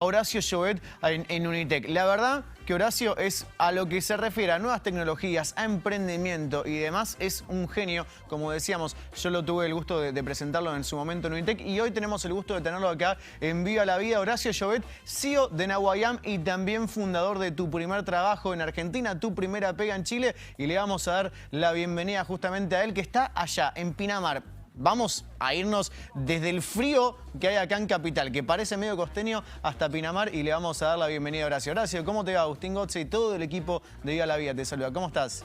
Horacio Llobet en Unitec. La verdad que Horacio es, a lo que se refiere a nuevas tecnologías, a emprendimiento y demás, es un genio. Como decíamos, yo lo tuve el gusto de presentarlo en su momento en Unitec y hoy tenemos el gusto de tenerlo acá en Viva la Vida. Horacio Llobet, CEO de Nahuayam y también fundador de Tu Primer Trabajo en Argentina, Tu Primera Pega en Chile. Y le vamos a dar la bienvenida justamente a él, que está allá, en Pinamar. Vamos a irnos desde el frío que hay acá en Capital, que parece medio costeño, hasta Pinamar, y le vamos a dar la bienvenida a Horacio. Horacio, ¿cómo te va? Agustín Gotze y todo el equipo de Viva la Vida te saluda. ¿Cómo estás?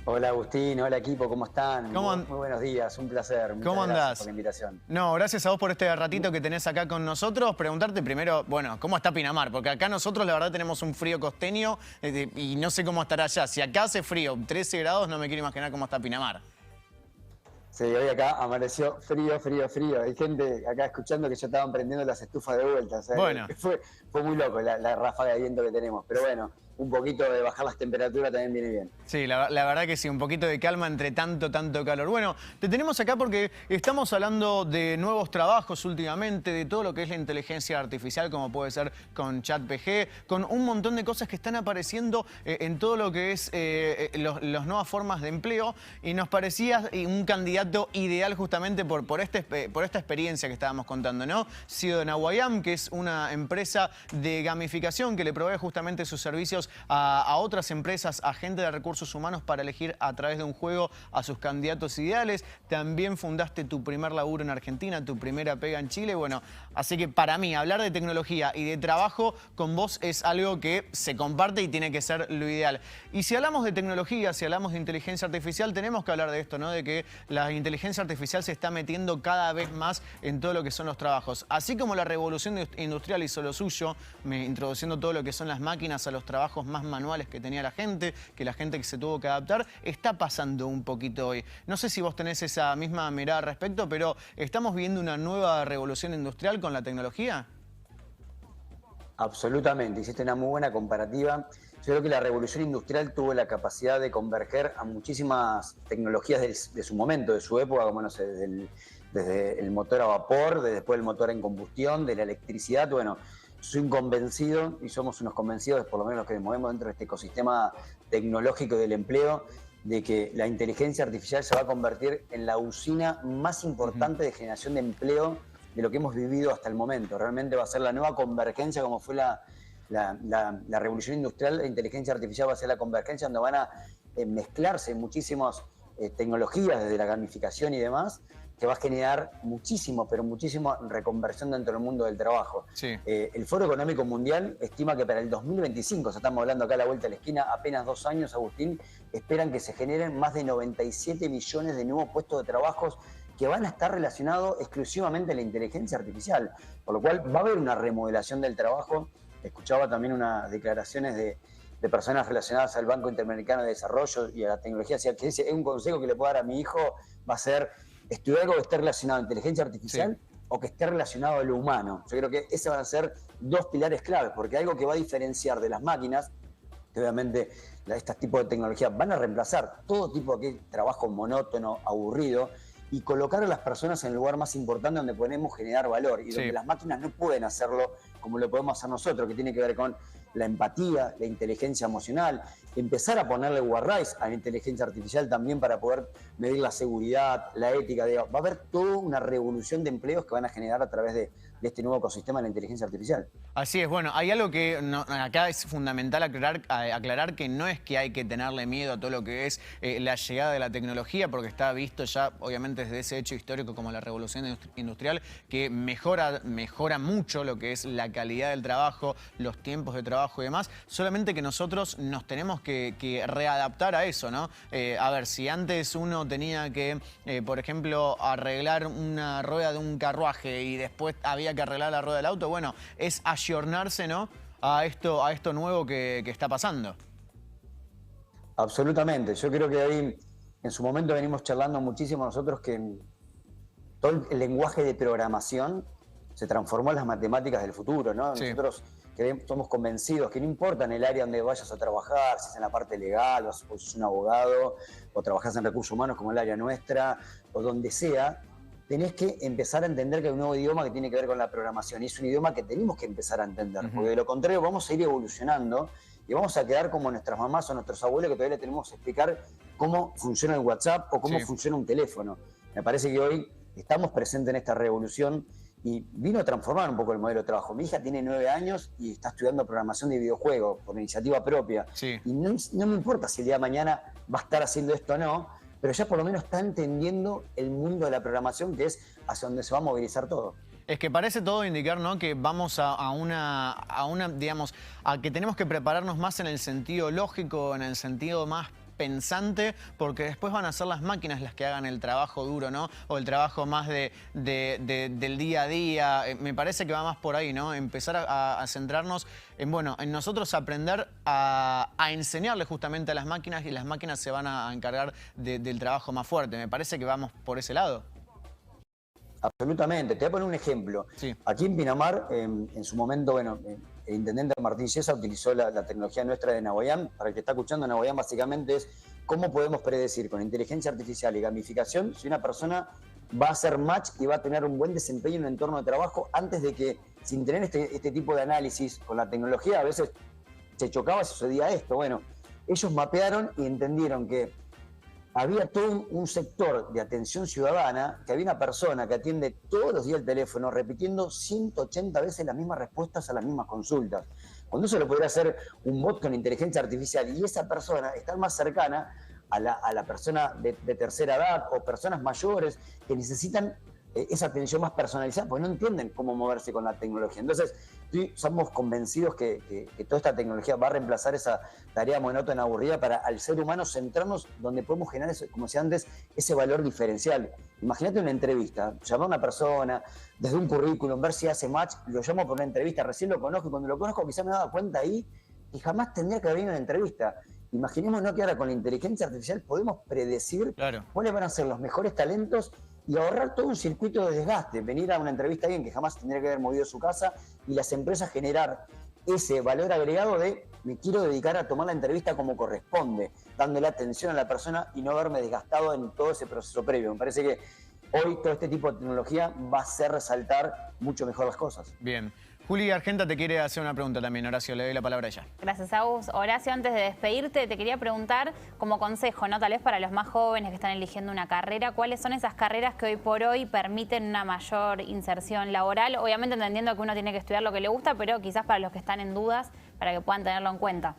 Hola Agustín, hola equipo, ¿cómo están? Muy buenos días, un placer. ¿Cómo andás? Gracias por la invitación. No, gracias a vos por este ratito que tenés acá con nosotros. Preguntarte primero, bueno, ¿cómo está Pinamar? Porque acá nosotros la verdad tenemos un frío costeño y no sé cómo estará allá. Si acá hace frío, 13 grados, no me quiero imaginar cómo está Pinamar. Sí, hoy acá amaneció frío, frío, frío. Hay gente acá escuchando que ya estaban prendiendo las estufas de vuelta. O sea, bueno. Fue muy loco la ráfaga de viento que tenemos. Pero bueno, un poquito de bajar las temperaturas también viene bien. Sí, la verdad que sí, un poquito de calma entre tanto calor. Bueno, te tenemos acá porque estamos hablando de nuevos trabajos últimamente, de todo lo que es la inteligencia artificial, como puede ser con ChatGPT, con un montón de cosas que están apareciendo en todo lo que es las nuevas formas de empleo, y nos parecía un candidato ideal justamente por esta experiencia que estábamos contando, ¿no? CEO de Nahuayam, que es una empresa de gamificación que le provee justamente sus servicios a otras empresas, a gente de recursos humanos, para elegir a través de un juego a sus candidatos ideales. También fundaste Tu Primer Laburo en Argentina, Tu Primera Pega en Chile. Bueno, así que para mí hablar de tecnología y de trabajo con vos es algo que se comparte y tiene que ser lo ideal. Y si hablamos de tecnología, si hablamos de inteligencia artificial, tenemos que hablar de esto, ¿no? De que la inteligencia artificial se está metiendo cada vez más en todo lo que son los trabajos. Así como la revolución industrial hizo lo suyo, introduciendo todo lo que son las máquinas a los trabajos más manuales que tenía la gente, que se tuvo que adaptar, está pasando un poquito hoy. No sé si vos tenés esa misma mirada al respecto, pero ¿estamos viviendo una nueva revolución industrial con la tecnología? Absolutamente, hiciste una muy buena comparativa. Yo creo que la revolución industrial tuvo la capacidad de converger a muchísimas tecnologías de su momento, de su época, como no sé, desde el motor a vapor, después el motor en combustión, de la electricidad. Bueno, soy un convencido, y somos unos convencidos, por lo menos los que nos movemos dentro de este ecosistema tecnológico del empleo, de que la inteligencia artificial se va a convertir en la usina más importante de generación de empleo de lo que hemos vivido hasta el momento. Realmente va a ser la nueva convergencia, como fue la revolución industrial. La inteligencia artificial va a ser la convergencia donde van a mezclarse muchísimas tecnologías, desde la gamificación y demás, que va a generar pero muchísima reconversión dentro del mundo del trabajo. Sí. El Foro Económico Mundial estima que para el 2025, o sea, estamos hablando acá a la vuelta de la esquina, apenas 2 años, Agustín, esperan que se generen más de 97 millones de nuevos puestos de trabajo que van a estar relacionados exclusivamente a la inteligencia artificial, por lo cual va a haber una remodelación del trabajo. Escuchaba también unas declaraciones de personas relacionadas al Banco Interamericano de Desarrollo y a la tecnología, o sea, que dice, un consejo que le puedo dar a mi hijo va a ser estudiar algo que esté relacionado a inteligencia artificial, sí, o que esté relacionado a lo humano. Yo creo que esos van a ser 2 pilares claves, porque algo que va a diferenciar de las máquinas, que obviamente estos tipos de tecnologías van a reemplazar todo tipo de trabajo monótono, aburrido, y colocar a las personas en el lugar más importante donde podemos generar valor, y donde las máquinas no pueden hacerlo como lo podemos hacer nosotros, que tiene que ver con la empatía, la inteligencia emocional, empezar a ponerle guardrails a la inteligencia artificial también para poder medir la seguridad, la ética. Va a haber toda una revolución de empleos que van a generar a través de este nuevo ecosistema de la inteligencia artificial. Así es, bueno, hay algo que acá es fundamental aclarar, que no es que hay que tenerle miedo a todo lo que es la llegada de la tecnología, porque está visto ya, obviamente, desde ese hecho histórico como la revolución industrial, que mejora mucho lo que es la calidad del trabajo, los tiempos de trabajo y demás, solamente que nosotros nos tenemos que readaptar a eso, ¿no? A ver, si antes uno tenía que, por ejemplo, arreglar una rueda de un carruaje y después había que arreglar la rueda del auto, bueno, es ayornarse, ¿no?, a esto nuevo que está pasando. Absolutamente. Yo creo que ahí, en su momento venimos charlando muchísimo nosotros que todo el lenguaje de programación se transformó en las matemáticas del futuro, ¿no? Sí. Nosotros somos convencidos que no importa en el área donde vayas a trabajar, si es en la parte legal, o sos un abogado, o trabajás en recursos humanos como el área nuestra, o donde sea, tenés que empezar a entender que hay un nuevo idioma que tiene que ver con la programación. Y es un idioma que tenemos que empezar a entender, porque de lo contrario vamos a ir evolucionando y vamos a quedar como nuestras mamás o nuestros abuelos que todavía le tenemos que explicar cómo funciona el WhatsApp o cómo funciona un teléfono. Me parece que hoy estamos presentes en esta revolución y vino a transformar un poco el modelo de trabajo. Mi hija tiene 9 años y está estudiando programación de videojuegos por iniciativa propia. Y no me importa si el día de mañana va a estar haciendo esto o no, pero ya por lo menos está entendiendo el mundo de la programación, que es hacia donde se va a movilizar todo. Es que parece todo indicar, ¿no?, que vamos a una, digamos, a que tenemos que prepararnos más en el sentido lógico, en el sentido más pensante, porque después van a ser las máquinas las que hagan el trabajo duro, ¿no? O el trabajo más del día a día. Me parece que va más por ahí, ¿no? Empezar a centrarnos en, bueno, en nosotros aprender a enseñarle justamente a las máquinas, y las máquinas se van a encargar del trabajo más fuerte. Me parece que vamos por ese lado. Absolutamente. Te voy a poner un ejemplo. Sí. Aquí en Pinamar, en su momento, bueno, el intendente Martín Yesa utilizó la tecnología nuestra de Nagoyán. Para el que está escuchando, Nagoyán básicamente es cómo podemos predecir con inteligencia artificial y gamificación si una persona va a hacer match y va a tener un buen desempeño en un entorno de trabajo antes de que, sin tener este tipo de análisis con la tecnología, a veces se chocaba y sucedía esto. Bueno, ellos mapearon y entendieron que había todo un sector de atención ciudadana, que había una persona que atiende todos los días el teléfono repitiendo 180 veces las mismas respuestas a las mismas consultas. Cuando eso lo podría hacer un bot con inteligencia artificial y esa persona está más cercana a la persona de tercera edad o personas mayores que necesitan esa atención más personalizada porque no entienden cómo moverse con la tecnología. Entonces, somos convencidos que toda esta tecnología va a reemplazar esa tarea monótona, aburrida, para al ser humano centrarnos donde podemos generar, como decía antes, ese valor diferencial. Imagínate una entrevista, llamar a una persona desde un currículum, ver si hace match, lo llamo por una entrevista, recién lo conozco y cuando lo conozco quizás me he dado cuenta ahí y jamás tendría que haber venido a una entrevista. Imaginémonos que ahora con la inteligencia artificial podemos predecir cuáles van a ser los mejores talentos y ahorrar todo un circuito de desgaste, venir a una entrevista a alguien que jamás tendría que haber movido su casa y las empresas generar ese valor agregado de me quiero dedicar a tomar la entrevista como corresponde, dándole atención a la persona y no haberme desgastado en todo ese proceso previo. Me parece que hoy todo este tipo de tecnología va a hacer resaltar mucho mejor las cosas. Bien. Juli Argenta te quiere hacer una pregunta también. Horacio, le doy la palabra a ella. Gracias, Agus. Horacio, antes de despedirte, te quería preguntar como consejo, ¿no? Tal vez para los más jóvenes que están eligiendo una carrera, ¿cuáles son esas carreras que hoy por hoy permiten una mayor inserción laboral? Obviamente entendiendo que uno tiene que estudiar lo que le gusta, pero quizás para los que están en dudas, para que puedan tenerlo en cuenta.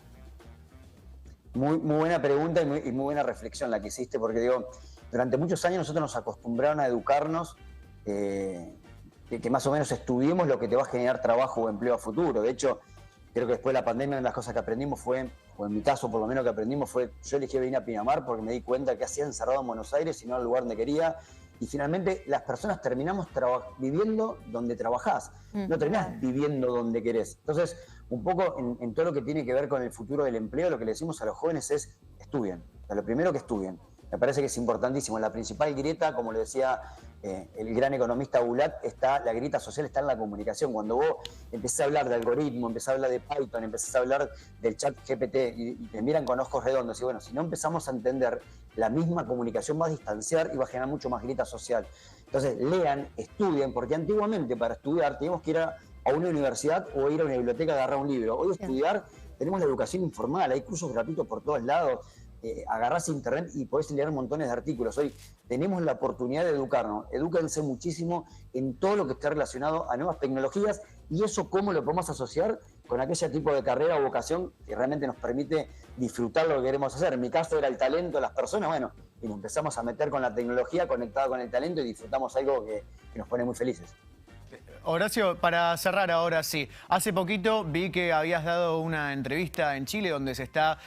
Muy buena pregunta y muy buena reflexión la que hiciste, porque digo, durante muchos años nosotros nos acostumbraron a educarnos que más o menos estudiemos lo que te va a generar trabajo o empleo a futuro. De hecho, creo que después de la pandemia una de las cosas que aprendimos fue, o en mi caso por lo menos que aprendimos fue, yo elegí venir a Pinamar porque me di cuenta que hacía encerrado en Buenos Aires y no al lugar donde quería. Y finalmente las personas terminamos viviendo donde trabajás, no terminás viviendo donde querés. Entonces, un poco en todo lo que tiene que ver con el futuro del empleo, lo que le decimos a los jóvenes es estudien. O sea, lo primero que estudien. Me parece que es importantísimo. La principal grieta, como lo decía el gran economista Bulat, la grieta social está en la comunicación. Cuando vos empezás a hablar de algoritmo, empezás a hablar de Python, empezás a hablar del chat GPT y te miran con ojos redondos y bueno, si no empezamos a entender la misma comunicación va a distanciar y va a generar mucho más grieta social. Entonces lean, estudien, porque antiguamente para estudiar teníamos que ir a una universidad o ir a una biblioteca a agarrar un libro. Hoy estudiar, tenemos la educación informal, hay cursos gratuitos por todos lados. Agarrás internet y podés leer montones de artículos. Hoy tenemos la oportunidad de educarnos. Edúquense muchísimo en todo lo que esté relacionado a nuevas tecnologías y eso cómo lo podemos asociar con aquel tipo de carrera o vocación que realmente nos permite disfrutar lo que queremos hacer. En mi caso era el talento de las personas, bueno, y nos empezamos a meter con la tecnología conectada con el talento y disfrutamos algo que nos pone muy felices. Horacio, para cerrar ahora sí, hace poquito vi que habías dado una entrevista en Chile donde se está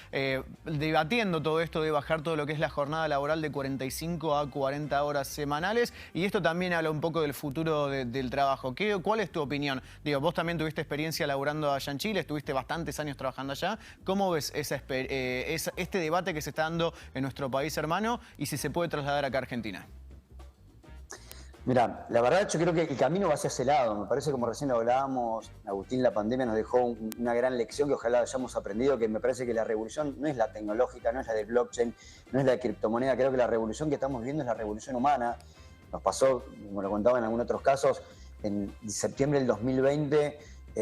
debatiendo todo esto de bajar todo lo que es la jornada laboral de 45 a 40 horas semanales y esto también habla un poco del futuro del trabajo. ¿Cuál es tu opinión? Digo, vos también tuviste experiencia laburando allá en Chile, estuviste bastantes años trabajando allá. ¿Cómo ves este debate que se está dando en nuestro país hermano y si se puede trasladar acá a Argentina? Mira, la verdad yo creo que el camino va hacia ese lado. Me parece, como recién lo hablábamos, Agustín, la pandemia nos dejó una gran lección que ojalá hayamos aprendido, que me parece que la revolución no es la tecnológica, no es la de blockchain, no es la de criptomoneda. Creo que la revolución que estamos viendo es la revolución humana. Nos pasó, como lo contaba en algunos otros casos, en septiembre del 2020,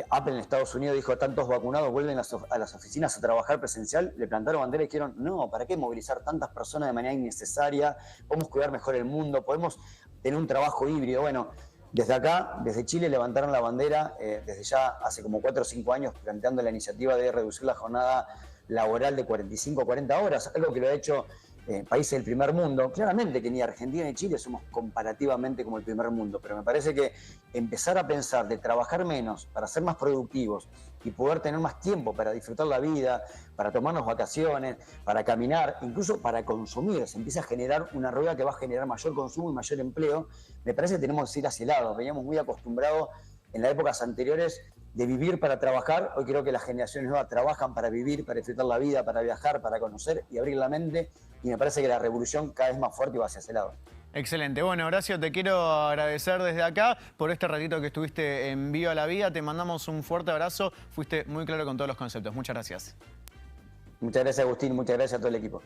Apple en Estados Unidos dijo, tantos vacunados vuelven a las oficinas a trabajar presencial, le plantaron bandera y dijeron, no, ¿para qué movilizar tantas personas de manera innecesaria? Podemos cuidar mejor el mundo, podemos tener un trabajo híbrido. Bueno, desde acá, desde Chile, levantaron la bandera desde ya hace como 4 o 5 años, planteando la iniciativa de reducir la jornada laboral de 45 a 40 horas, algo que lo ha hecho países del primer mundo. Claramente que ni Argentina ni Chile somos comparativamente como el primer mundo, pero me parece que empezar a pensar de trabajar menos para ser más productivos y poder tener más tiempo para disfrutar la vida, para tomarnos vacaciones, para caminar, incluso para consumir, se empieza a generar una rueda que va a generar mayor consumo y mayor empleo. Me parece que tenemos que ir hacia el lado. Veníamos muy acostumbrados en las épocas anteriores de vivir para trabajar. Hoy creo que las generaciones nuevas trabajan para vivir, para disfrutar la vida, para viajar, para conocer y abrir la mente. Y me parece que la revolución cada vez más fuerte va hacia ese lado. Excelente. Bueno, Horacio, te quiero agradecer desde acá por este ratito que estuviste en Viva la Vida. Te mandamos un fuerte abrazo. Fuiste muy claro con todos los conceptos. Muchas gracias. Muchas gracias, Agustín. Muchas gracias a todo el equipo.